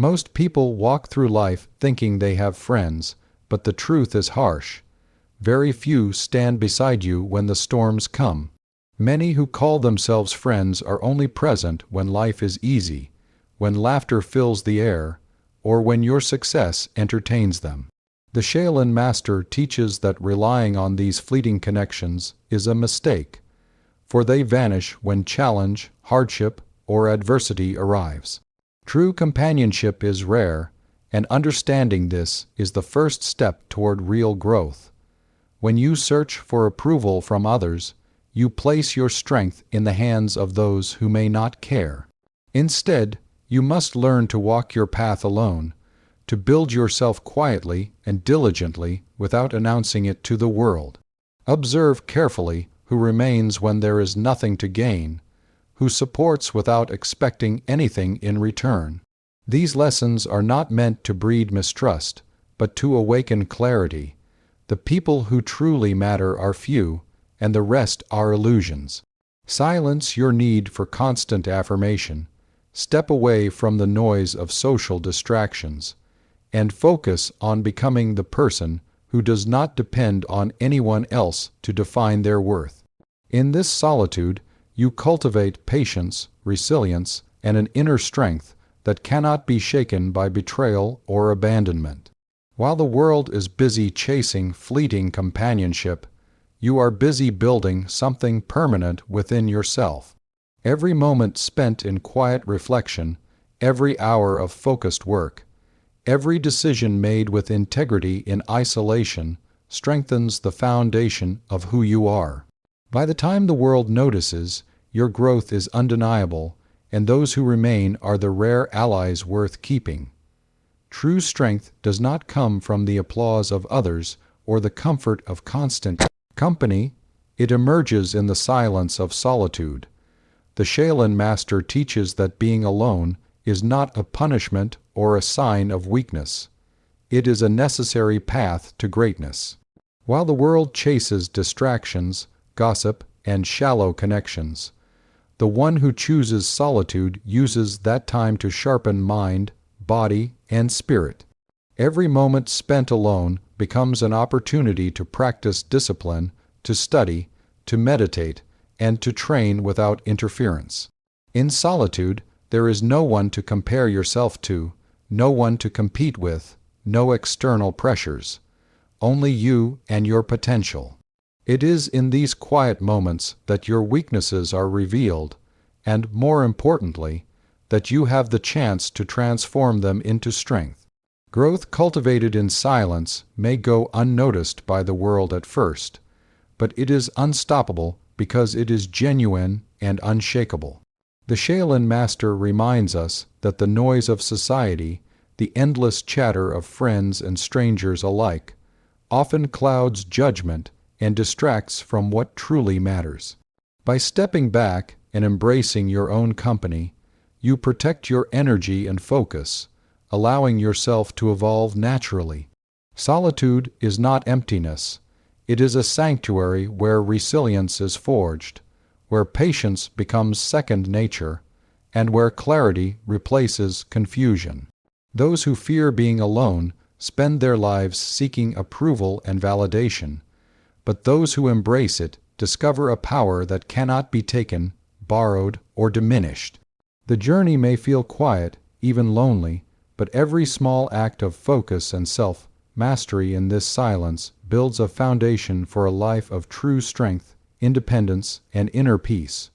Most people walk through life thinking they have friends, but the truth is harsh. Very few stand beside you when the storms come. Many who call themselves friends are only present when life is easy, when laughter fills the air, or when your success entertains them. The Shaolin master teaches that relying on these fleeting connections is a mistake, for they vanish when challenge, hardship, or adversity arrives. True companionship is rare, and understanding this is the first step toward real growth. When you search for approval from others, you place your strength in the hands of those who may not care. Instead, you must learn to walk your path alone, to build yourself quietly and diligently without announcing it to the world. Observe carefully who remains when there is nothing to gain, who supports without expecting anything in return. These lessons are not meant to breed mistrust, but to awaken clarity. The people who truly matter are few, and the rest are illusions. Silence your need for constant affirmation. Step away from the noise of social distractions, and focus on becoming the person who does not depend on anyone else to define their worth. In this solitude, you cultivate patience, resilience, and an inner strength that cannot be shaken by betrayal or abandonment. While the world is busy chasing fleeting companionship, you are busy building something permanent within yourself. Every moment spent in quiet reflection, every hour of focused work, every decision made with integrity in isolation strengthens the foundation of who you are. By the time the world notices, your growth is undeniable, and those who remain are the rare allies worth keeping. True strength does not come from the applause of others or the comfort of constant company. It emerges in the silence of solitude. The Shaolin master teaches that being alone is not a punishment or a sign of weakness. It is a necessary path to greatness. While the world chases distractions, gossip, and shallow connections, the one who chooses solitude uses that time to sharpen mind, body, and spirit. Every moment spent alone becomes an opportunity to practice discipline, to study, to meditate, and to train without interference. In solitude, there is no one to compare yourself to, no one to compete with, no external pressures, only you and your potential. It is in these quiet moments that your weaknesses are revealed, and, more importantly, that you have the chance to transform them into strength. Growth cultivated in silence may go unnoticed by the world at first, but it is unstoppable because it is genuine and unshakable. The Shaolin master reminds us that the noise of society, the endless chatter of friends and strangers alike, often clouds judgment and distracts from what truly matters. By stepping back and embracing your own company, you protect your energy and focus, allowing yourself to evolve naturally. Solitude is not emptiness. It is a sanctuary where resilience is forged, where patience becomes second nature, and where clarity replaces confusion. Those who fear being alone spend their lives seeking approval and validation, but those who embrace it discover a power that cannot be taken, borrowed, or diminished. The journey may feel quiet, even lonely, but every small act of focus and self-mastery in this silence builds a foundation for a life of true strength, independence, and inner peace.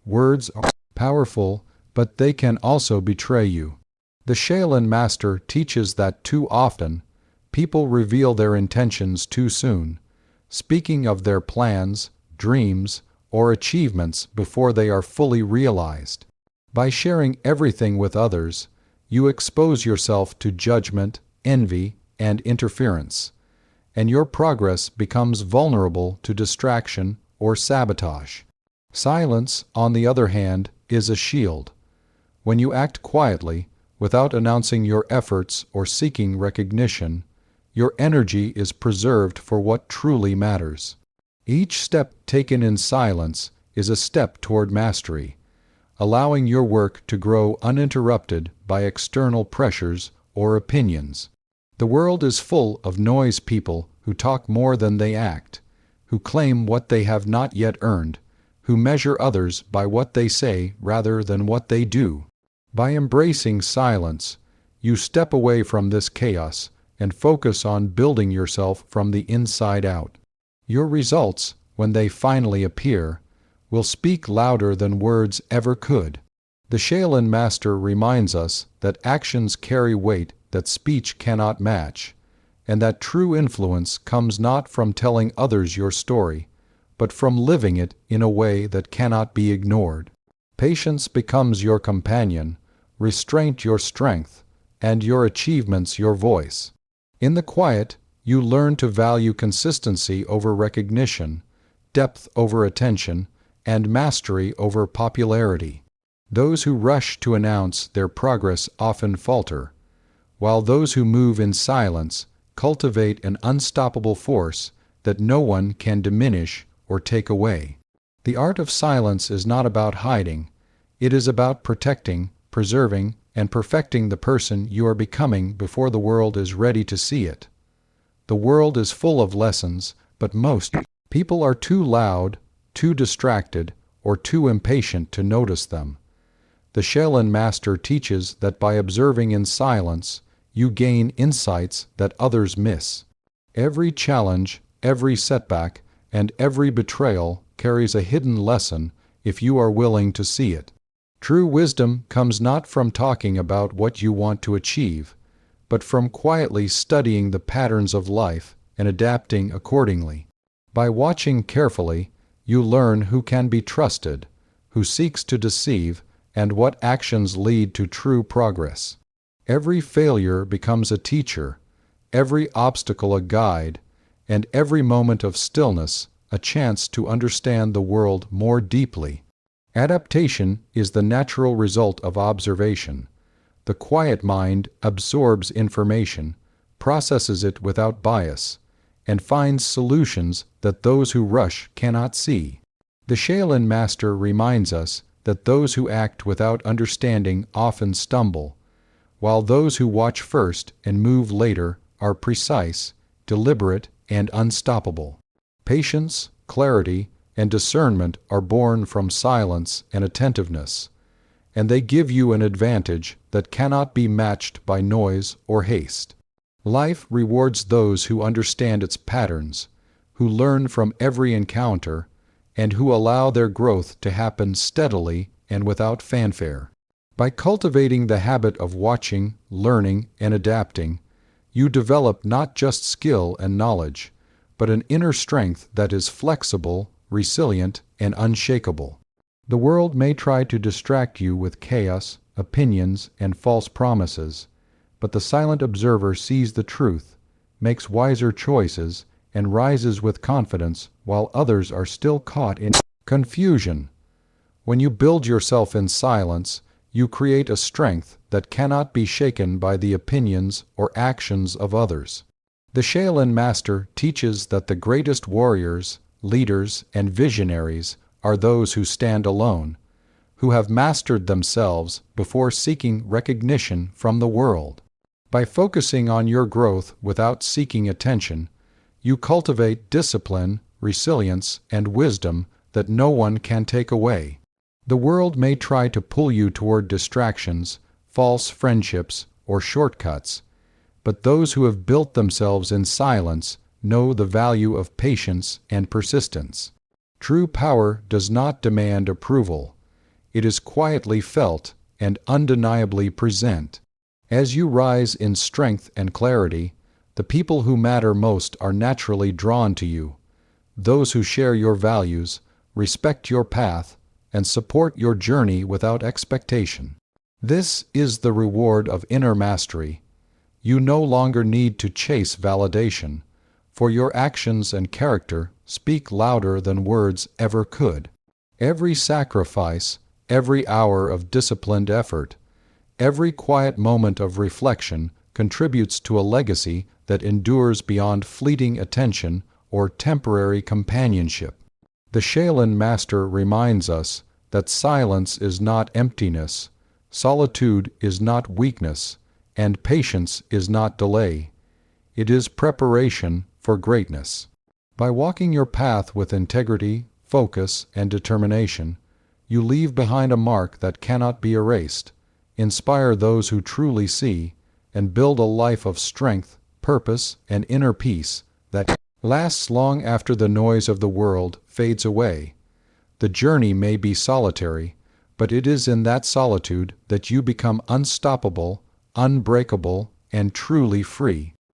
Words are powerful, but they can also betray you. The Shaolin master teaches that too often, people reveal their intentions too soon, speaking of their plans, dreams, or achievements before they are fully realized. By sharing everything with others, you expose yourself to judgment, envy, and interference, and your progress becomes vulnerable to distraction or sabotage. Silence, on the other hand, is a shield. When you act quietly, without announcing your efforts or seeking recognition, your energy is preserved for what truly matters. Each step taken in silence is a step toward mastery, allowing your work to grow uninterrupted by external pressures or opinions. The world is full of noise people who talk more than they act, who claim what they have not yet earned, who measure others by what they say rather than what they do. By embracing silence, you step away from this chaos and focus on building yourself from the inside out. Your results, when they finally appear, will speak louder than words ever could. The Shaolin master reminds us that actions carry weight that speech cannot match, and that true influence comes not from telling others your story, but from living it in a way that cannot be ignored. Patience becomes your companion, restraint your strength, and your achievements your voice. In the quiet, you learn to value consistency over recognition, depth over attention, and mastery over popularity. Those who rush to announce their progress often falter, while those who move in silence cultivate an unstoppable force that no one can diminish or take away. The art of silence is not about hiding. It is about protecting, preserving, and perfecting the person you are becoming before the world is ready to see it. The world is full of lessons, but most people are too loud, too distracted, or too impatient to notice them. The Shaolin master teaches that by observing in silence, you gain insights that others miss. Every challenge, every setback, and every betrayal carries a hidden lesson if you are willing to see it. True wisdom comes not from talking about what you want to achieve, but from quietly studying the patterns of life and adapting accordingly. By watching carefully, you learn who can be trusted, who seeks to deceive, and what actions lead to true progress. Every failure becomes a teacher, every obstacle a guide, and every moment of stillness a chance to understand the world more deeply. Adaptation is the natural result of observation. The quiet mind absorbs information, processes it without bias, and finds solutions that those who rush cannot see. The Shaolin master reminds us that those who act without understanding often stumble, while those who watch first and move later are precise, deliberate, and unstoppable. Patience, clarity, and discernment are born from silence and attentiveness, and they give you an advantage that cannot be matched by noise or haste. Life rewards those who understand its patterns, who learn from every encounter, and who allow their growth to happen steadily and without fanfare. By cultivating the habit of watching, learning, and adapting, you develop not just skill and knowledge, but an inner strength that is flexible, resilient, and unshakable. The world may try to distract you with chaos, opinions, and false promises, but the silent observer sees the truth, makes wiser choices, and rises with confidence while others are still caught in confusion. When you build yourself in silence, you create a strength that cannot be shaken by the opinions or actions of others. The Shaolin master teaches that the greatest warriors, leaders, and visionaries are those who stand alone, who have mastered themselves before seeking recognition from the world. By focusing on your growth without seeking attention, you cultivate discipline, resilience, and wisdom that no one can take away. The world may try to pull you toward distractions, false friendships, or shortcuts, but those who have built themselves in silence know the value of patience and persistence. True power does not demand approval. It is quietly felt and undeniably present. As you rise in strength and clarity, the people who matter most are naturally drawn to you. Those who share your values, respect your path, and support your journey without expectation. This is the reward of inner mastery. You no longer need to chase validation, for your actions and character speak louder than words ever could. Every sacrifice, every hour of disciplined effort, every quiet moment of reflection contributes to a legacy that endures beyond fleeting attention or temporary companionship. The Shaolin master reminds us that silence is not emptiness, Solitude is not weakness, and patience is not delay. It is preparation for greatness. By walking your path with integrity, focus, and determination, you leave behind a mark that cannot be erased, inspire those who truly see, and build a life of strength, purpose, and inner peace that lasts long after the noise of the world fades away. The journey may be solitary, but it is in that solitude that you become unstoppable, unbreakable, and truly free.